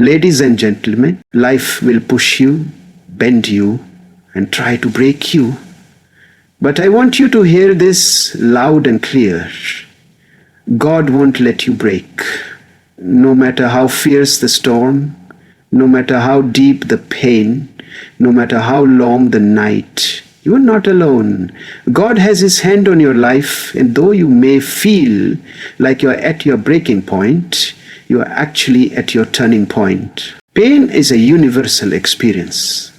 Ladies and gentlemen, life will push you, bend you, and try to break you. But I want you to hear this loud and clear. God won't let you break. No matter how fierce the storm, no matter how deep the pain, no matter how long the night, you are not alone. God has His hand on your life, and though you may feel like you are at your breaking point, you are actually at your turning point. Pain is a universal experience.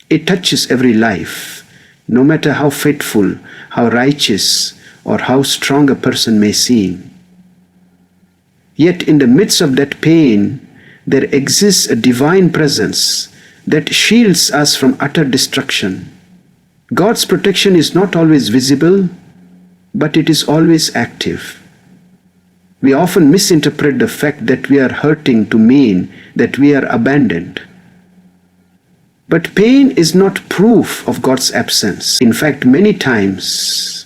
It touches every life, no matter how faithful, how righteous, or how strong a person may seem. Yet in the midst of that pain, there exists a divine presence that shields us from utter destruction. God's protection is not always visible, but it is always active. We often misinterpret the fact that we are hurting to mean that we are abandoned. But pain is not proof of God's absence. In fact, many times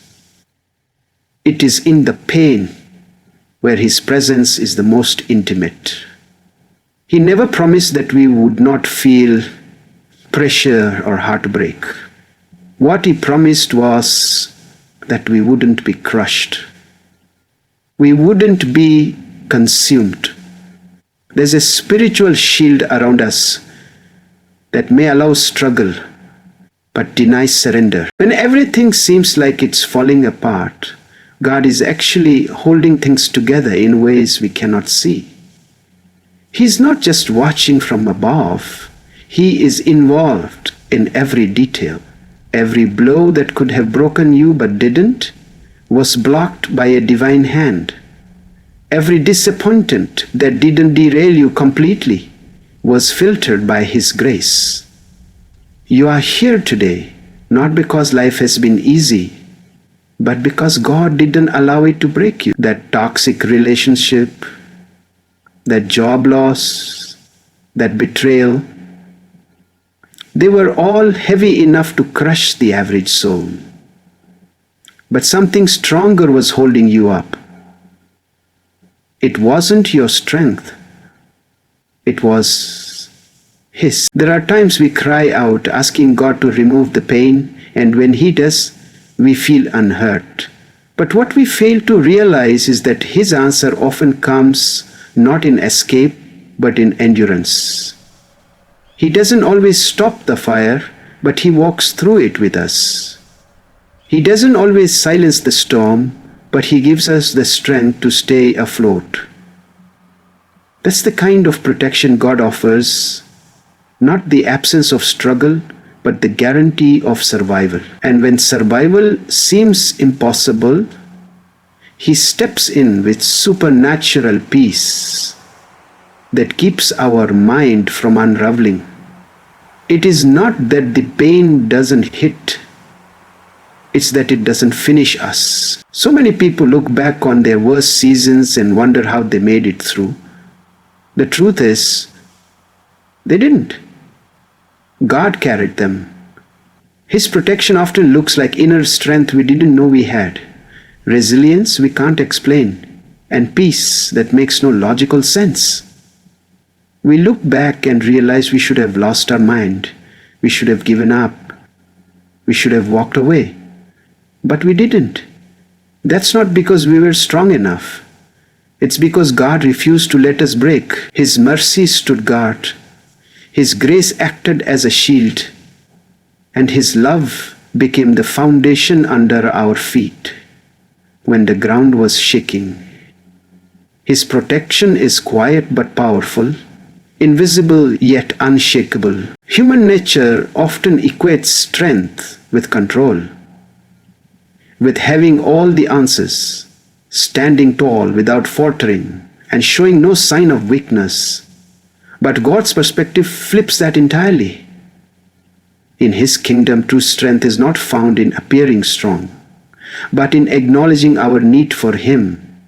it is in the pain where His presence is the most intimate. He never promised that we would not feel pressure or heartbreak. What He promised was that we wouldn't be crushed. We wouldn't be consumed. There's a spiritual shield around us that may allow struggle, but denies surrender. When everything seems like it's falling apart, God is actually holding things together in ways we cannot see. He's not just watching from above. He is involved in every detail. Every blow that could have broken you but didn't was blocked by a divine hand. Every disappointment that didn't derail you completely was filtered by His grace. You are here today not because life has been easy, but because God didn't allow it to break you. That toxic relationship, that job loss, that betrayal, they were all heavy enough to crush the average soul. But something stronger was holding you up. It wasn't your strength. It was His. There are times we cry out asking God to remove the pain, and when He does, we feel unhurt. But what we fail to realize is that His answer often comes not in escape, but in endurance. He doesn't always stop the fire, but He walks through it with us. He doesn't always silence the storm, but He gives us the strength to stay afloat. That's the kind of protection God offers, not the absence of struggle, but the guarantee of survival. And when survival seems impossible, He steps in with supernatural peace that keeps our mind from unraveling. It is not that the pain doesn't hit, it's that it doesn't finish us. So many people look back on their worst seasons and wonder how they made it through. The truth is, they didn't. God carried them. His protection often looks like inner strength we didn't know we had, resilience we can't explain, and peace that makes no logical sense. We look back and realize we should have lost our mind, we should have given up, we should have walked away. But we didn't. That's not because we were strong enough. It's because God refused to let us break. His mercy stood guard. His grace acted as a shield, and His love became the foundation under our feet when the ground was shaking. His protection is quiet but powerful, invisible yet unshakable. Human nature often equates strength with control, with having all the answers, standing tall without faltering, and showing no sign of weakness. But God's perspective flips that entirely. In His kingdom, true strength is not found in appearing strong, but in acknowledging our need for Him.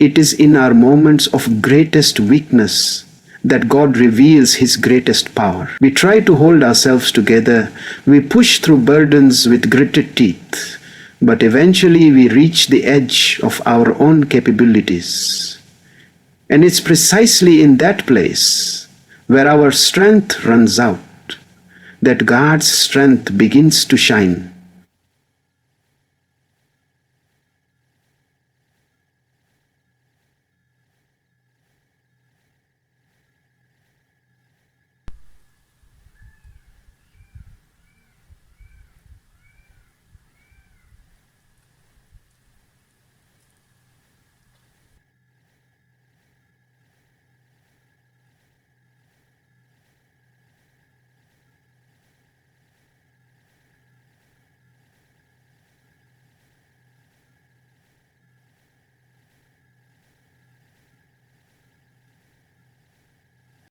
It is in our moments of greatest weakness that God reveals His greatest power. We try to hold ourselves together, we push through burdens with gritted teeth, but eventually we reach the edge of our own capabilities. And it's precisely in that place where our strength runs out that God's strength begins to shine.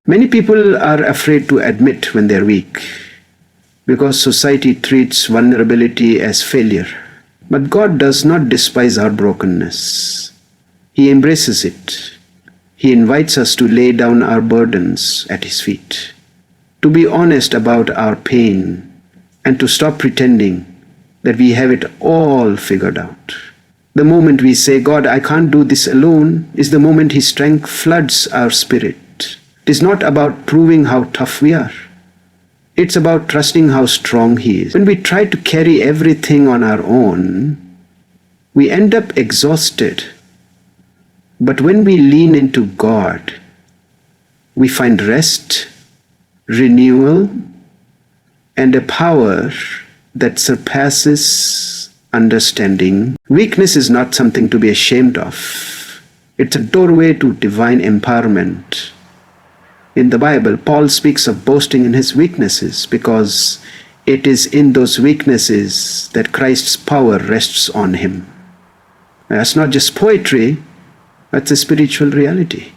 Many people are afraid to admit when they're weak because society treats vulnerability as failure. But God does not despise our brokenness. He embraces it. He invites us to lay down our burdens at His feet, to be honest about our pain, and to stop pretending that we have it all figured out. The moment we say, God, I can't do this alone, is the moment His strength floods our spirit. It is not about proving how tough we are. It's about trusting how strong He is. When we try to carry everything on our own, we end up exhausted. But when we lean into God, we find rest, renewal, and a power that surpasses understanding. Weakness is not something to be ashamed of. It's a doorway to divine empowerment. In the Bible, Paul speaks of boasting in his weaknesses because it is in those weaknesses that Christ's power rests on him. That's not just poetry, that's a spiritual reality.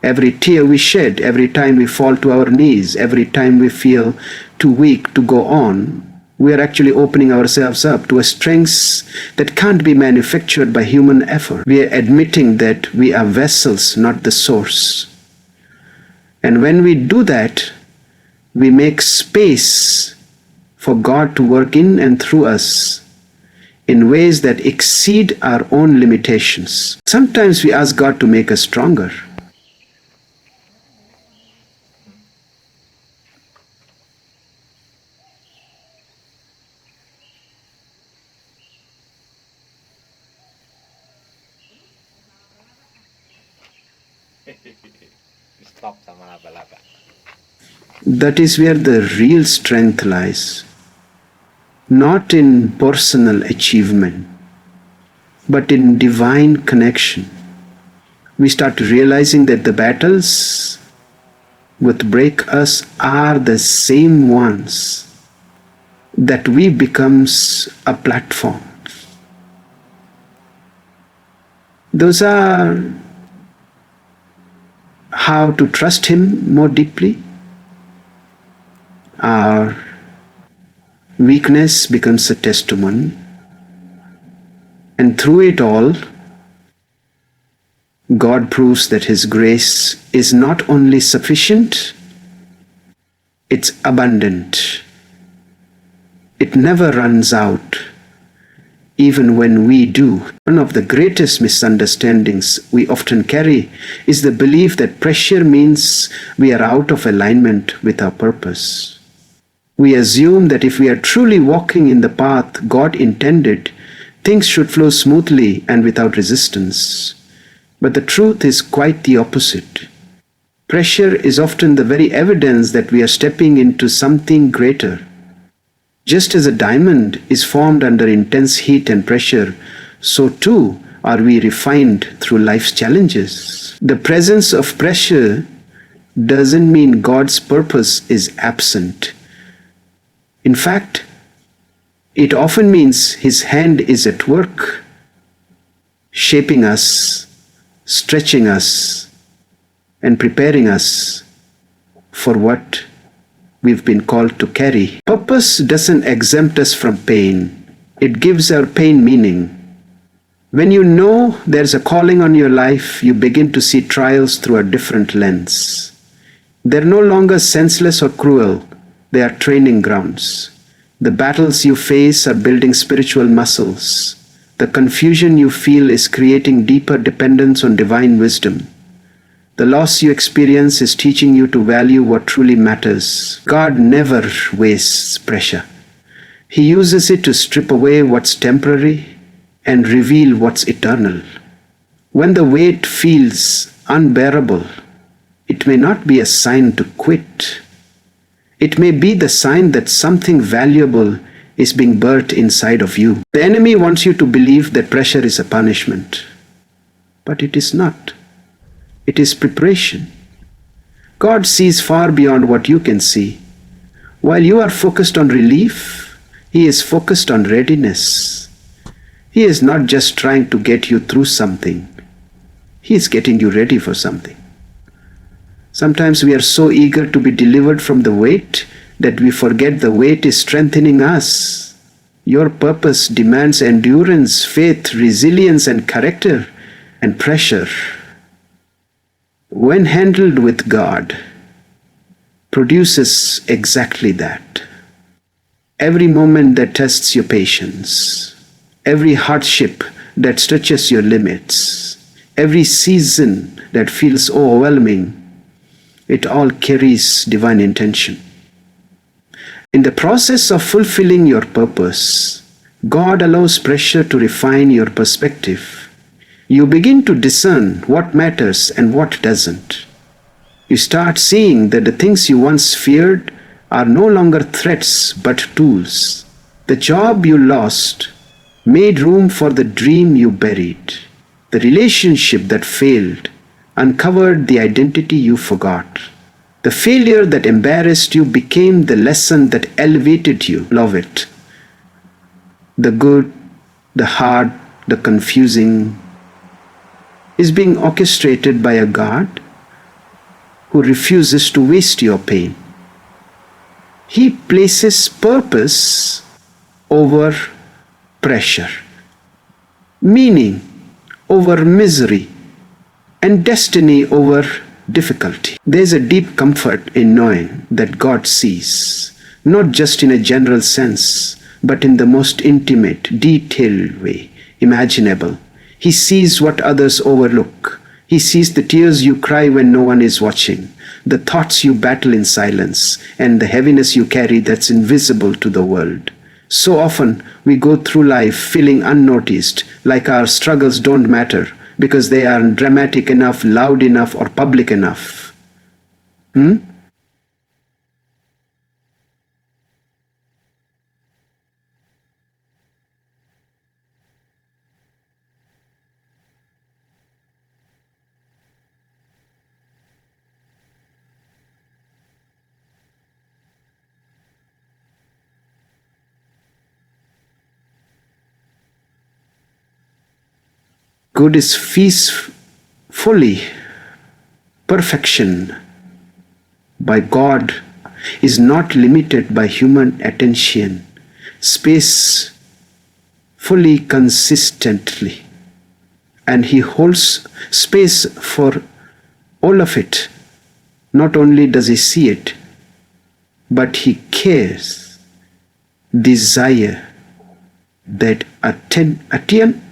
Every tear we shed, every time we fall to our knees, every time we feel too weak to go on, we are actually opening ourselves up to a strength that can't be manufactured by human effort. We are admitting that we are vessels, not the source. And when we do that, we make space for God to work in and through us in ways that exceed our own limitations. Sometimes we ask God to make us stronger. Stop sama balaba. That is where the real strength lies. Not in personal achievement, but in divine connection. We start realizing that the battles which break us are the same ones that we becomes a platform. Those are how to trust Him more deeply. Our weakness becomes a testimony, and through it all, God proves that His grace is not only sufficient, it's abundant. It never runs out, even when we do. One of the greatest misunderstandings we often carry is the belief that pressure means we are out of alignment with our purpose. We assume that if we are truly walking in the path God intended, things should flow smoothly and without resistance. But the truth is quite the opposite. Pressure is often the very evidence that we are stepping into something greater. Just as a diamond is formed under intense heat and pressure, so too are we refined through life's challenges. The presence of pressure doesn't mean God's purpose is absent. In fact, it often means His hand is at work, shaping us, stretching us, and preparing us for what we've been called to carry. Purpose doesn't exempt us from pain. It gives our pain meaning. When you know there's a calling on your life, you begin to see trials through a different lens. They're no longer senseless or cruel. They are training grounds. The battles you face are building spiritual muscles. The confusion you feel is creating deeper dependence on divine wisdom. The loss you experience is teaching you to value what truly matters. God never wastes pressure. He uses it to strip away what's temporary and reveal what's eternal. When the weight feels unbearable, it may not be a sign to quit. It may be the sign that something valuable is being birthed inside of you. The enemy wants you to believe that pressure is a punishment, but it is not. It is preparation. God sees far beyond what you can see. While you are focused on relief, He is focused on readiness. He is not just trying to get you through something. He is getting you ready for something. Sometimes we are so eager to be delivered from the weight that we forget the weight is strengthening us. Your purpose demands endurance, faith, resilience, and character and pressure. When handled with God, produces exactly that. Every moment that tests your patience, every hardship that stretches your limits, every season that feels overwhelming, it all carries divine intention. In the process of fulfilling your purpose, God allows pressure to refine your perspective. You begin to discern what matters and what doesn't. You start seeing that the things you once feared are no longer threats but tools. The job you lost made room for the dream you buried. The relationship that failed uncovered the identity you forgot. The failure that embarrassed you became the lesson that elevated you. Love it. The good, the hard, the confusing is being orchestrated by a God who refuses to waste your pain. He places purpose over pressure, meaning over misery, and destiny over difficulty. There's a deep comfort in knowing that God sees, not just in a general sense, but in the most intimate, detailed way imaginable. He sees what others overlook. He sees the tears you cry when no one is watching, the thoughts you battle in silence, and the heaviness you carry that's invisible to the world. So often we go through life feeling unnoticed, like our struggles don't matter because they aren't dramatic enough, loud enough, or public enough. Good is fully perfection by God is not limited by human attention, space fully consistently, and He holds space for all of it. Not only does He see it, but He cares, desire that attain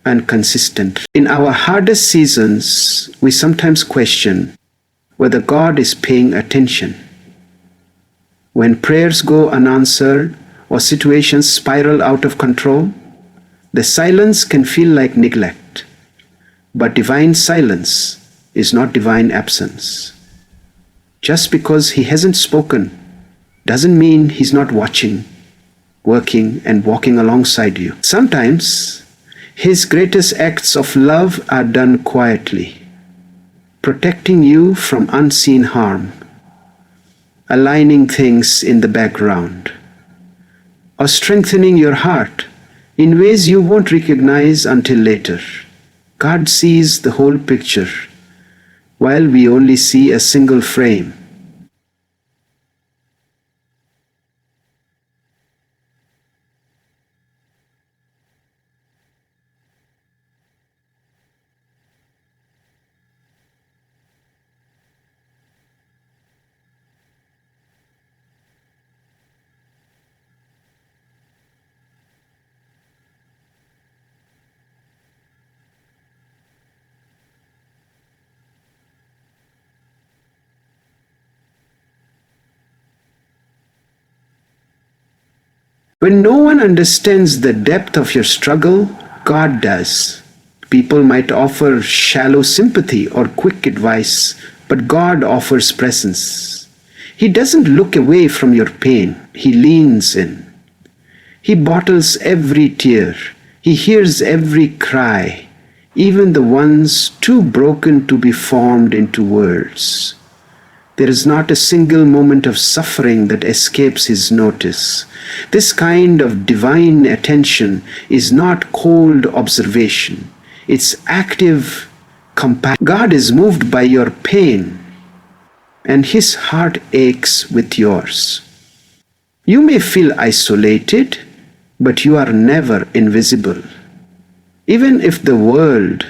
and consistent. In our hardest seasons, we sometimes question whether God is paying attention. When prayers go unanswered or situations spiral out of control, the silence can feel like neglect. But divine silence is not divine absence. Just because He hasn't spoken doesn't mean He's not watching, working, and walking alongside you. Sometimes His greatest acts of love are done quietly, protecting you from unseen harm, aligning things in the background, or strengthening your heart in ways you won't recognize until later. God sees the whole picture, while we only see a single frame. When no one understands the depth of your struggle, God does. People might offer shallow sympathy or quick advice, but God offers presence. He doesn't look away from your pain, He leans in. He bottles every tear, He hears every cry, even the ones too broken to be formed into words. There is not a single moment of suffering that escapes His notice. This kind of divine attention is not cold observation, it's active compassion. God is moved by your pain, and His heart aches with yours. You may feel isolated, but you are never invisible. Even if the world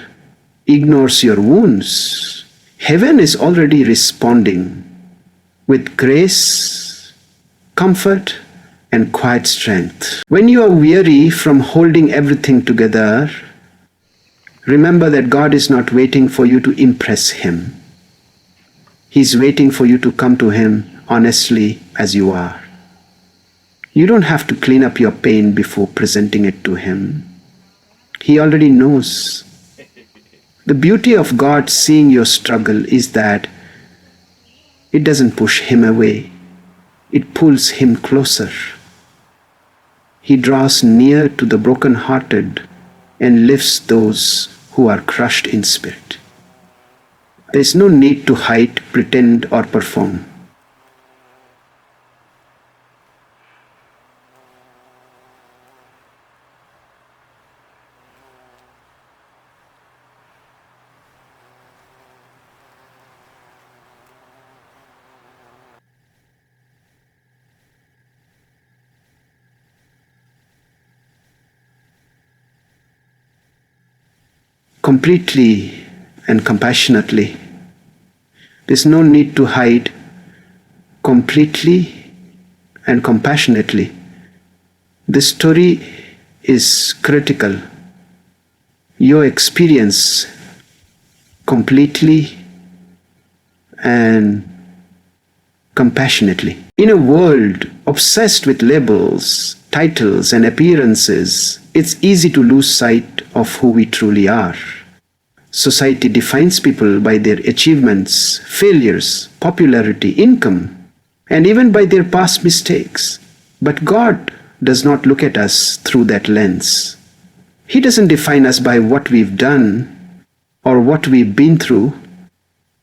ignores your wounds, heaven is already responding with grace, comfort, and quiet strength. When you are weary from holding everything together, remember that God is not waiting for you to impress Him. He's waiting for you to come to Him honestly as you are. You don't have to clean up your pain before presenting it to Him. He already knows. The beauty of God seeing your struggle is that it doesn't push Him away. It pulls Him closer. He draws near to the brokenhearted and lifts those who are crushed in spirit. There is no need to hide, pretend, or perform. Completely and compassionately. There's no need to hide. Completely and compassionately. This story is critical. Your experience completely and compassionately. In a world obsessed with labels, titles, and appearances, it's easy to lose sight of who we truly are. Society defines people by their achievements, failures, popularity, income, and even by their past mistakes. But God does not look at us through that lens. He doesn't define us by what we've done or what we've been through.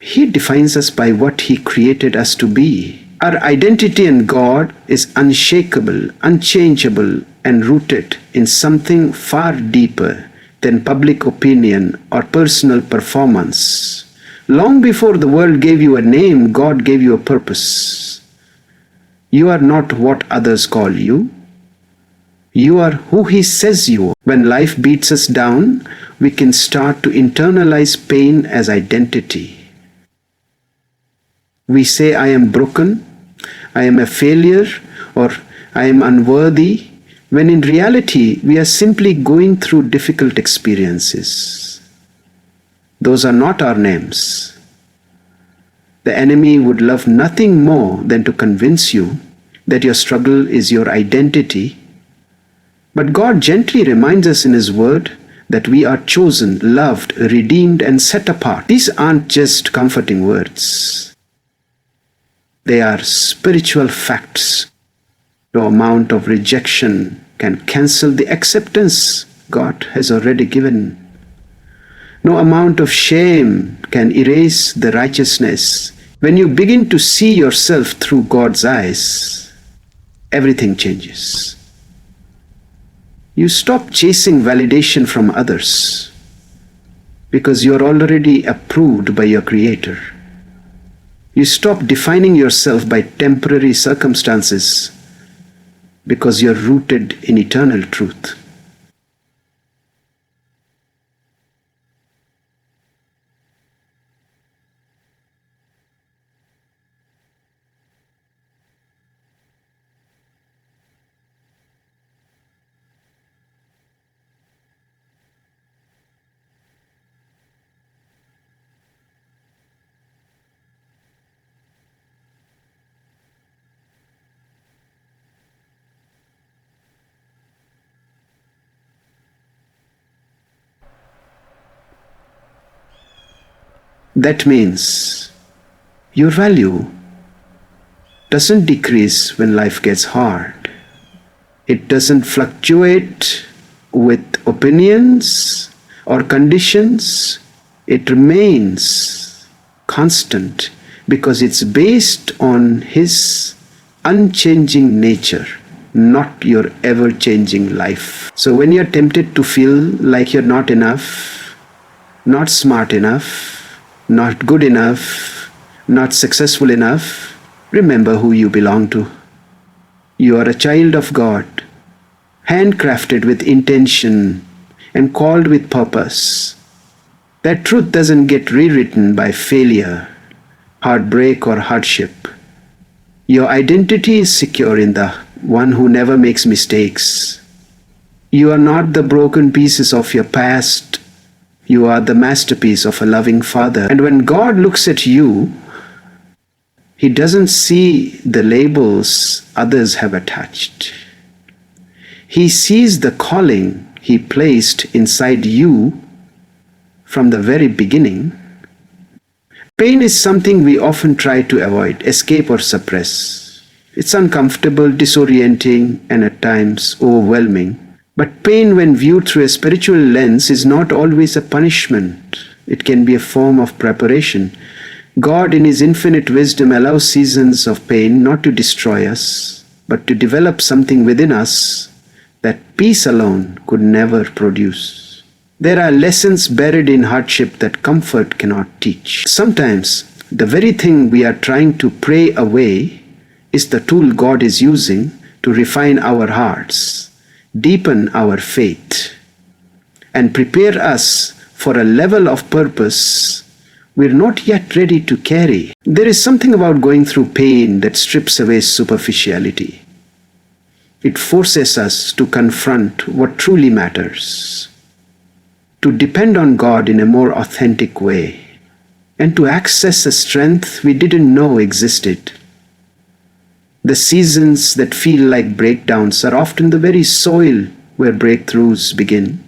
He defines us by what He created us to be. Our identity in God is unshakable, unchangeable, and rooted in something far deeper than public opinion or personal performance. Long before the world gave you a name, God gave you a purpose. You are not what others call you. You are who He says you are. When life beats us down, we can start to internalize pain as identity. We say, I am broken, I am a failure, or I am unworthy, when in reality we are simply going through difficult experiences. Those are not our names. The enemy would love nothing more than to convince you that your struggle is your identity. But God gently reminds us in His Word that we are chosen, loved, redeemed, and set apart. These aren't just comforting words. They are spiritual facts. No amount of rejection can cancel the acceptance God has already given. No amount of shame can erase the righteousness. When you begin to see yourself through God's eyes, everything changes. You stop chasing validation from others because you're already approved by your Creator. You stop defining yourself by temporary circumstances because you're rooted in eternal truth. That means your value doesn't decrease when life gets hard. It doesn't fluctuate with opinions or conditions. It remains constant because it's based on His unchanging nature, not your ever-changing life. So when you're tempted to feel like you're not enough, not smart enough, not good enough, not successful enough, remember who you belong to. You are a child of God, handcrafted with intention and called with purpose. That truth doesn't get rewritten by failure, heartbreak, or hardship. Your identity is secure in the one who never makes mistakes. You are not the broken pieces of your past. You are the masterpiece of a loving Father. And when God looks at you, He doesn't see the labels others have attached. He sees the calling He placed inside you from the very beginning. Pain is something we often try to avoid, escape, or suppress. It's uncomfortable, disorienting, and at times overwhelming. But pain, when viewed through a spiritual lens, is not always a punishment. It can be a form of preparation. God, in His infinite wisdom, allows seasons of pain not to destroy us, but to develop something within us that peace alone could never produce. There are lessons buried in hardship that comfort cannot teach. Sometimes the very thing we are trying to pray away is the tool God is using to refine our hearts, deepen our faith, and prepare us for a level of purpose we're not yet ready to carry. There is something about going through pain that strips away superficiality. It forces us to confront what truly matters, to depend on God in a more authentic way, and to access a strength we didn't know existed. The seasons that feel like breakdowns are often the very soil where breakthroughs begin.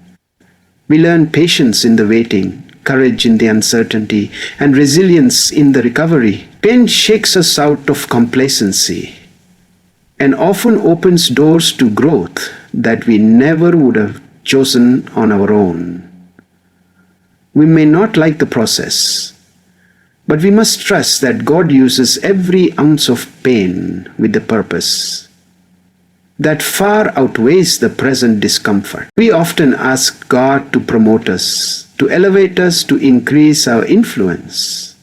We learn patience in the waiting, courage in the uncertainty, and resilience in the recovery. Pain shakes us out of complacency and often opens doors to growth that we never would have chosen on our own. We may not like the process, but we must trust that God uses every ounce of pain with a purpose that far outweighs the present discomfort. We often ask God to promote us, to elevate us, to increase our influence.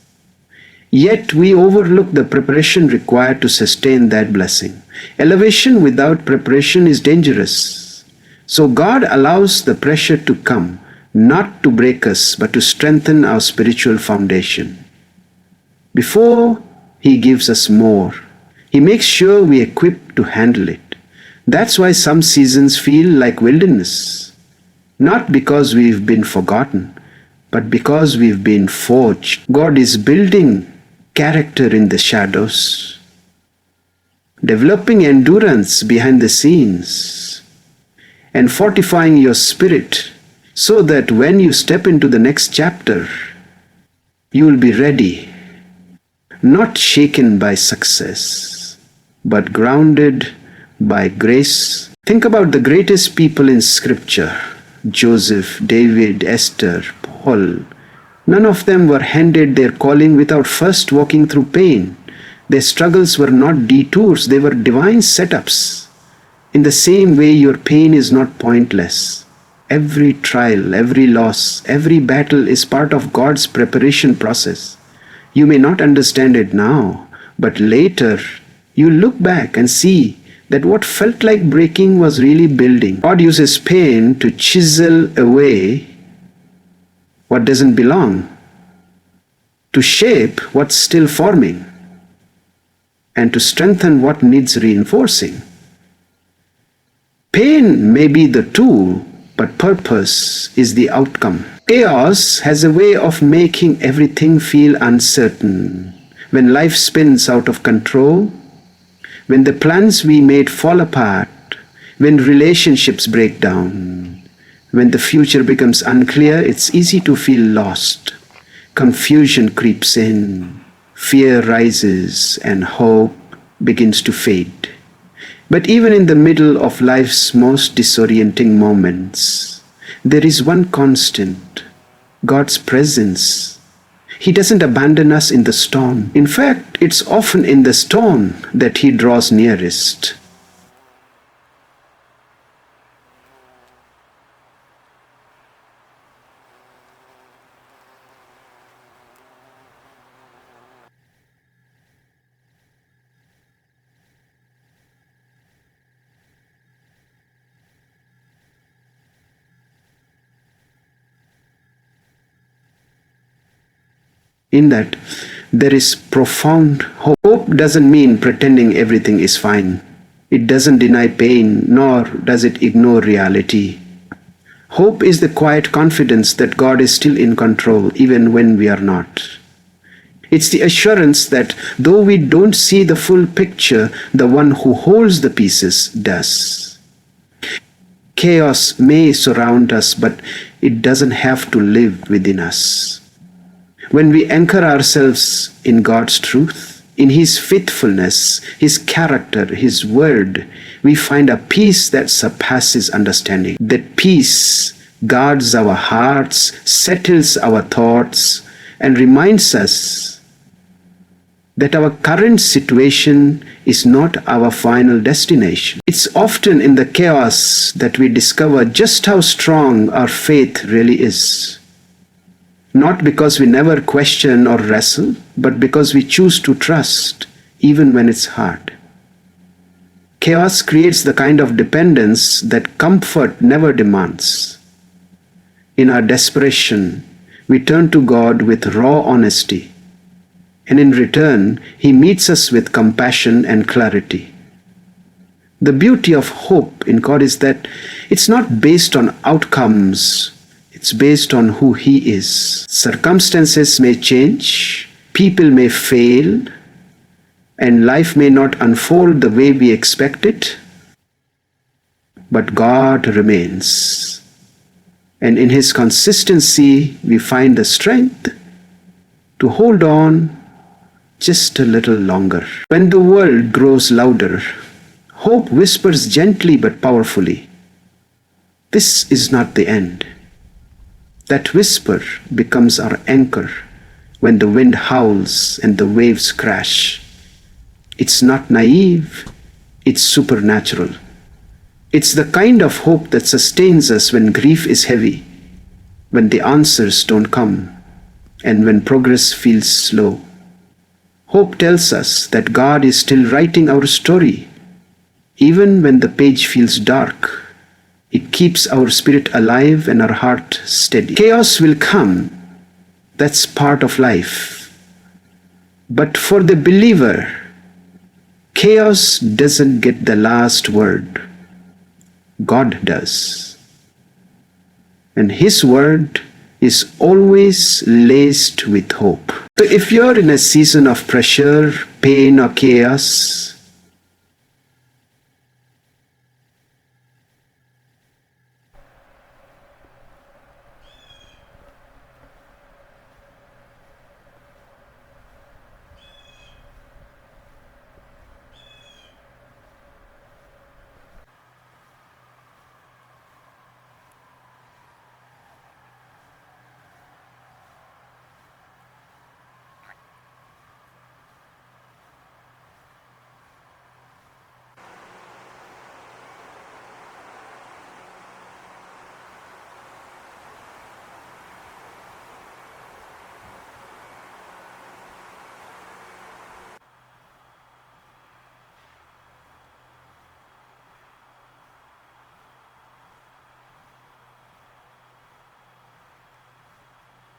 Yet we overlook the preparation required to sustain that blessing. Elevation without preparation is dangerous. So God allows the pressure to come, not to break us, but to strengthen our spiritual foundation. Before He gives us more, He makes sure we are equipped to handle it. That's why some seasons feel like wilderness. Not because we've been forgotten, but because we've been forged. God is building character in the shadows, developing endurance behind the scenes, and fortifying your spirit so that when you step into the next chapter, you will be ready, not shaken by success, but grounded by grace. Think about the greatest people in Scripture: Joseph, David, Esther, Paul. None of them were handed their calling without first walking through pain. Their struggles were not detours, they were divine setups. In the same way, your pain is not pointless. Every trial, every loss, every battle is part of God's preparation process. You may not understand it now, but later you look back and see that what felt like breaking was really building. God uses pain to chisel away what doesn't belong, to shape what's still forming, and to strengthen what needs reinforcing. Pain may be the tool, but purpose is the outcome. Chaos has a way of making everything feel uncertain. When life spins out of control, when the plans we made fall apart, when relationships break down, when the future becomes unclear, it's easy to feel lost. confusion creeps in, fear rises, and hope begins to fade. But even in the middle of life's most disorienting moments, there is one constant: God's presence. He doesn't abandon us in the storm. In fact, it's often in the storm that He draws nearest. In that, there is profound hope. Hope doesn't mean pretending everything is fine. It doesn't deny pain, nor does it ignore reality. Hope is the quiet confidence that God is still in control, even when we are not. It's the assurance that though we don't see the full picture, the one who holds the pieces does. Chaos may surround us, but it doesn't have to live within us. When we anchor ourselves in God's truth, in His faithfulness, His character, His word, we find a peace that surpasses understanding. That peace guards our hearts, settles our thoughts, and reminds us that our current situation is not our final destination. It's often in the chaos that we discover just how strong our faith really is. Not because we never question or wrestle, but because we choose to trust, even when it's hard. Chaos creates the kind of dependence that comfort never demands. In our desperation, we turn to God with raw honesty, and in return, He meets us with compassion and clarity. The beauty of hope in God is that it's not based on outcomes. It's based on who He is. Circumstances may change, people may fail, and life may not unfold the way we expect it, but God remains. And in His consistency, we find the strength to hold on just a little longer. When the world grows louder, hope whispers gently but powerfully, "This is not the end." That whisper becomes our anchor when the wind howls and the waves crash. It's not naive, it's supernatural. It's the kind of hope that sustains us when grief is heavy, when the answers don't come, and when progress feels slow. Hope tells us that God is still writing our story, even when the page feels dark. It keeps our spirit alive and our heart steady. Chaos will come. That's part of life. But for the believer, chaos doesn't get the last word. God does. And His word is always laced with hope. So if you're in a season of pressure, pain, or chaos,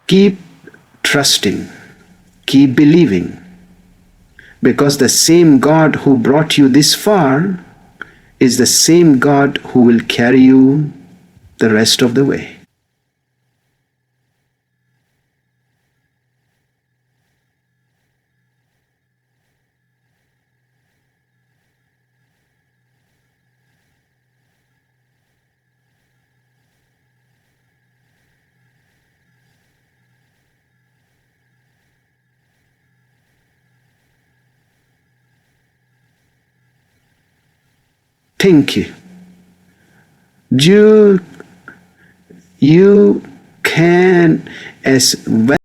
keep trusting, keep believing, because the same God who brought you this far is the same God who will carry you the rest of the way. Thank you. You can as well